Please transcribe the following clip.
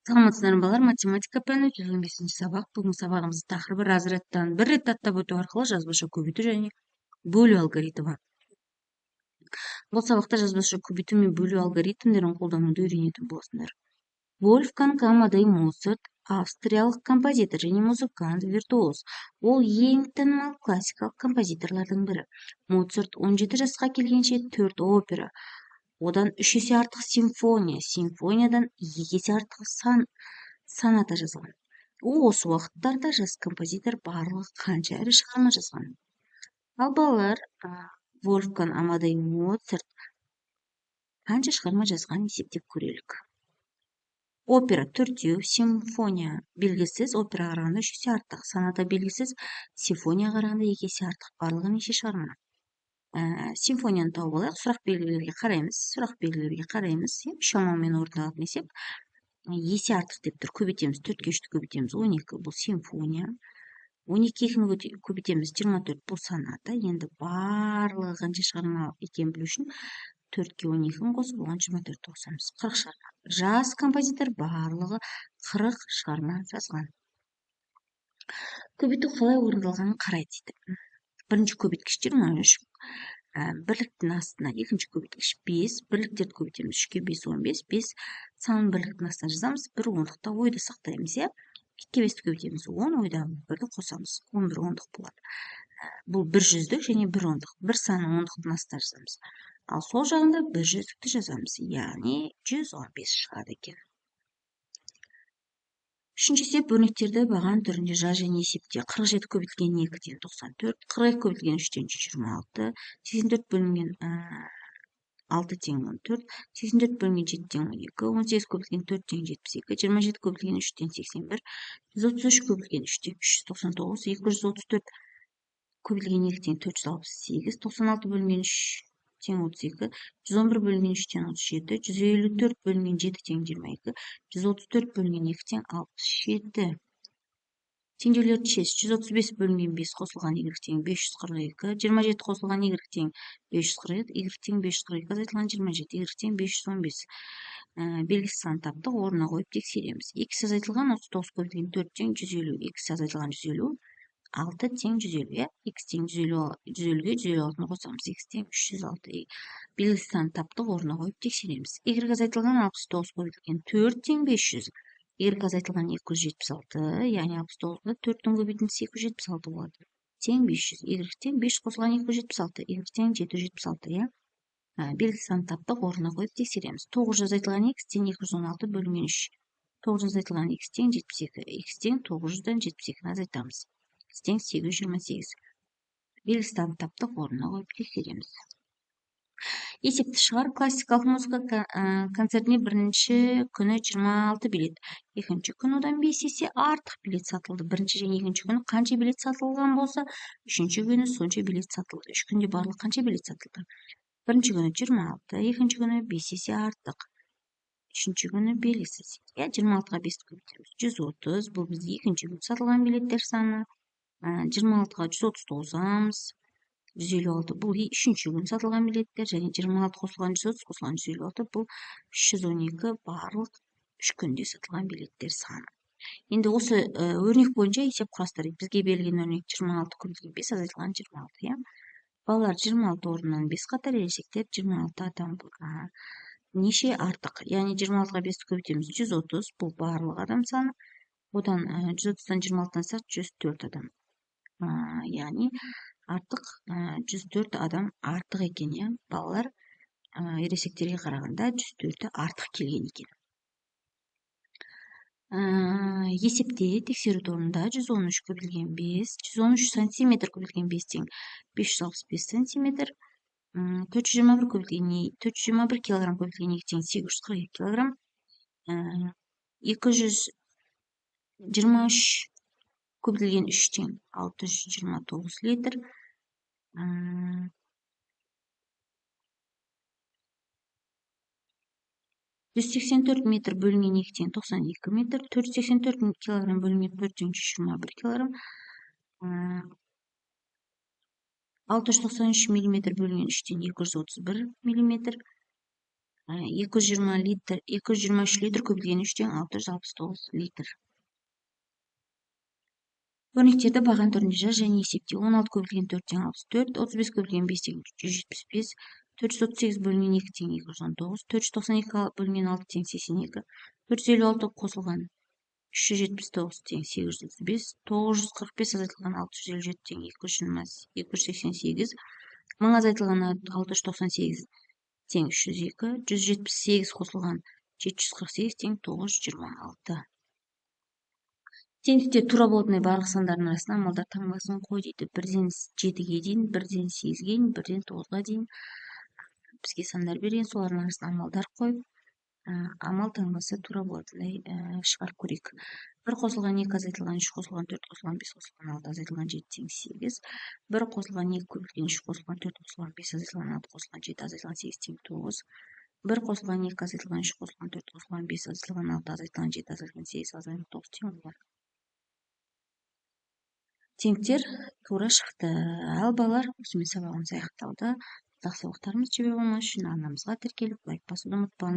Саламатсыздар балалар, математика пәні 115 сабақ. Бүгін сабағымыздың тақырыбы разрядтан бір рет аттап өту арқылы жазбаша көбейту және бөлу алгоритмі. Бұл сабақта жазбаша көбейту мен бөлу алгоритмдерін қолдануды үйренетін боласыңдар. Вольфганг Амадей Моцарт австриялық композитор және музыкант, виртуоз. Ол ең танымал классикалық композиторлардың бірі. Моцарт 17 жасқа келгенше 4 опера, одан 3 есе артық симфония, симфониядан 2 есе артық соната жазған. Осы уақыттарда жас композитор барлығы қанша ірі шығарма жазған? Ал балалар, Вольфганг Амадей Моцарт қанша шығарма жазған есептеп көрелік. Опера 4, симфония белгісіз, опера қарағанда 3 есе артық, соната белгісіз, симфония қарағанда 2 есе артық, барлығы неше шығарма? Симфонияны тауып алайық, сұрақ белгілерге қараймыз, шамамен орындалатын есеп. Есе артық деп тұр, көбейтеміз, 4-ке 3-ті көбейтеміз, 12, бұл симфония. 12-ні көбейтеміз, 24, бұл соната. Енді барлығы қанша шығарма екенін білу үшін 4-ке 12-ні қосып, оған 24 қосамыз, 40 шығарма. Жас композитор барлығы 40 шығарма жазған. Көбейту қалай орындалғанын қарайды дейді. Бірінші көбейткіш 23, бірліктің астына екінші көбейткіш 5, бірліктерді көбейтеміз, 3-ке 5, 15, 5 сан бірліктің астына жазамыз, бір ондықта ойды сақтаймыз, 2-ке 5-ті көбейтеміз, 10, ойда бірді қосамыз, 11 ондық болады. Бұл 100-дік және 1 ондық, бір санның ондықтың астына жазамыз. Ал сол жағында 100-дікті жазамыз, яғни 115 шығады екен. Үшінші есеп өрнектерді баған түрінде жаз және есепте. 47 көбейтілген 2-ден 94, 42 көбейтілген 3-ден 126, 84 бөлінген 6 тең 14, 84 бөлінген 7-ден 12, 18 көбейтілген 4-ден 72, 27 көбейтілген 3-ден 81, 133 көбейтілген 3-ден 399, 234 көбейтілген 2-ден 468, 96 бөлінген 3 тең 32, 111 бөлінген 3-тен 37, 154 бөлінген 7 тең 22, 134 бөлінген 2 тең 67. Теңдеулерді шеш, 135 бөлінген 5 қосылған y тең 542, 27 қосылған y тең 547, y тең 542 азайтылған 27, y тең 515. Белгісіз сан таптық, орнына қойып тексереміз. X азайтылған 39 көбейтілген 4 тең 150, x азайтылған 150, 6 тең 150, x тең 150-ге 156-ны қосамыз, x тең 306. Белгісіз сан таптық, орнына қойып тексереміз. Y азайтылған 69 көбейтілген 4 тең 500, y азайтылған 276, яғни 69-ға 4-тің көбейтіндісі 276 болады. Тең 500, y тең 5 қосылған 276, y тең 776, белгісіз сан таптық, орнына қойып тексереміз. 9 азайтылған x тең 216 бөлінген 3, 9 азайтылған x тең 72, x тең 900-дан 72-ні азайтамыз. X тең 828. Белгісіз сан таптық, орнына қойып тексереміз. Есепті шығар. Классикалық музыка концертіне бірінші күні 26 билет. Екінші күні одан 5 есе артық билет сатылды. Бірінші және екінші күні қанша билет сатылған болса, үшінші күні сонша билет сатылды. Үш күнде барлық қанша билет сатылды? Бірінші күні 26, екінші күні 5 есе артық. Үшінші күні белгісіз. 26-ға 5-ті көбейтеміз. 130, бұл бізде екінші күні сатылған билеттер саны. 26-ға 130 қосамыз. 156, бұл үшінші күн сатылған билеттер, және 26 қосылған 130 қосылған 156, бұл 312 барлық 3 күнде сатылған билеттер саны. Енді осы өрнек бойынша есеп құрастырайық. Бізге берілген өрнек 26 көбейтілген 5 азайтылған 26. Балалар 26 орнынан 5 қатар ересектер 26 адам неше артық? Яғни 26-ға 5-ті көбейтеміз, 130, бұл барлық адам саны. Одан 130-дан 26-дан сақ 104 адам. Яғни артық 104 адам артық екен, балалар ересектерге қарағанда 104 артық келген екен. Есепте тексеру торында 113 көбейтілген 5, 113 сантиметр көбейтілген 5 тең 565 сантиметр, 421 килограмм көбейтілген 2 тең 842 килограмм, 223 көбейтілген 3 тең 629 литр, 184 метр бөлінген 2 тең 92 метр, 484 килограмм бөлінген 4 тең 121 килограмм, 693 миллиметр бөлінген 3 тең 231 миллиметр, 220 литр, 223 литр көбейтілген 3-тен 669 литр. Өрнектерді баған түрінде жаз және есепте. 16 көбейтілген 4-тен 64, 35 көбейтілген 5-тен 375, 438 бөлінген 2-тен 219, 492 бөлінген 6-тен 82, 456 қосылған 379 тең 835, 945 азайтылған 657 тең 288, 1000 азайтылған 698 тең 302, 178 қосылған 748 тең 926. Теңдікте тура болатын барлық сандардың арасынан амалдар таңбасын қой дейді. 1-ден 7-ге дейін, 1-ден 8-ге дейін, 1-ден 9-ға дейін бізге сандар берген, солардың арасынан амалдар қойып, амал таңбасы тура болатындай шығарып көрейік. 1 қосылған 2 азайтылған 3 қосылған 4 қосылған 5 қосылған 6 азайтылған 7 тең 8, 1 қосылған 2 көбейтілген 3 қосылған 4 қосылған 5 азайтылған 6 қосылған 7 азайтылған 8 тең 9, 1 қосылған 2 азайтылған 3 қосылған 4 қосылған 5 азайтылған 6 азайтылған 7 азайтылған 8 азайтылған 9 тең 10. Теңдіктер тура шықты. Ал балалар, осымен сабағымыз аяқталды. Сабақтарымыз жіберіп болмас үшін арнамызға тіркеліп лайк басуды ұмытпаңыз.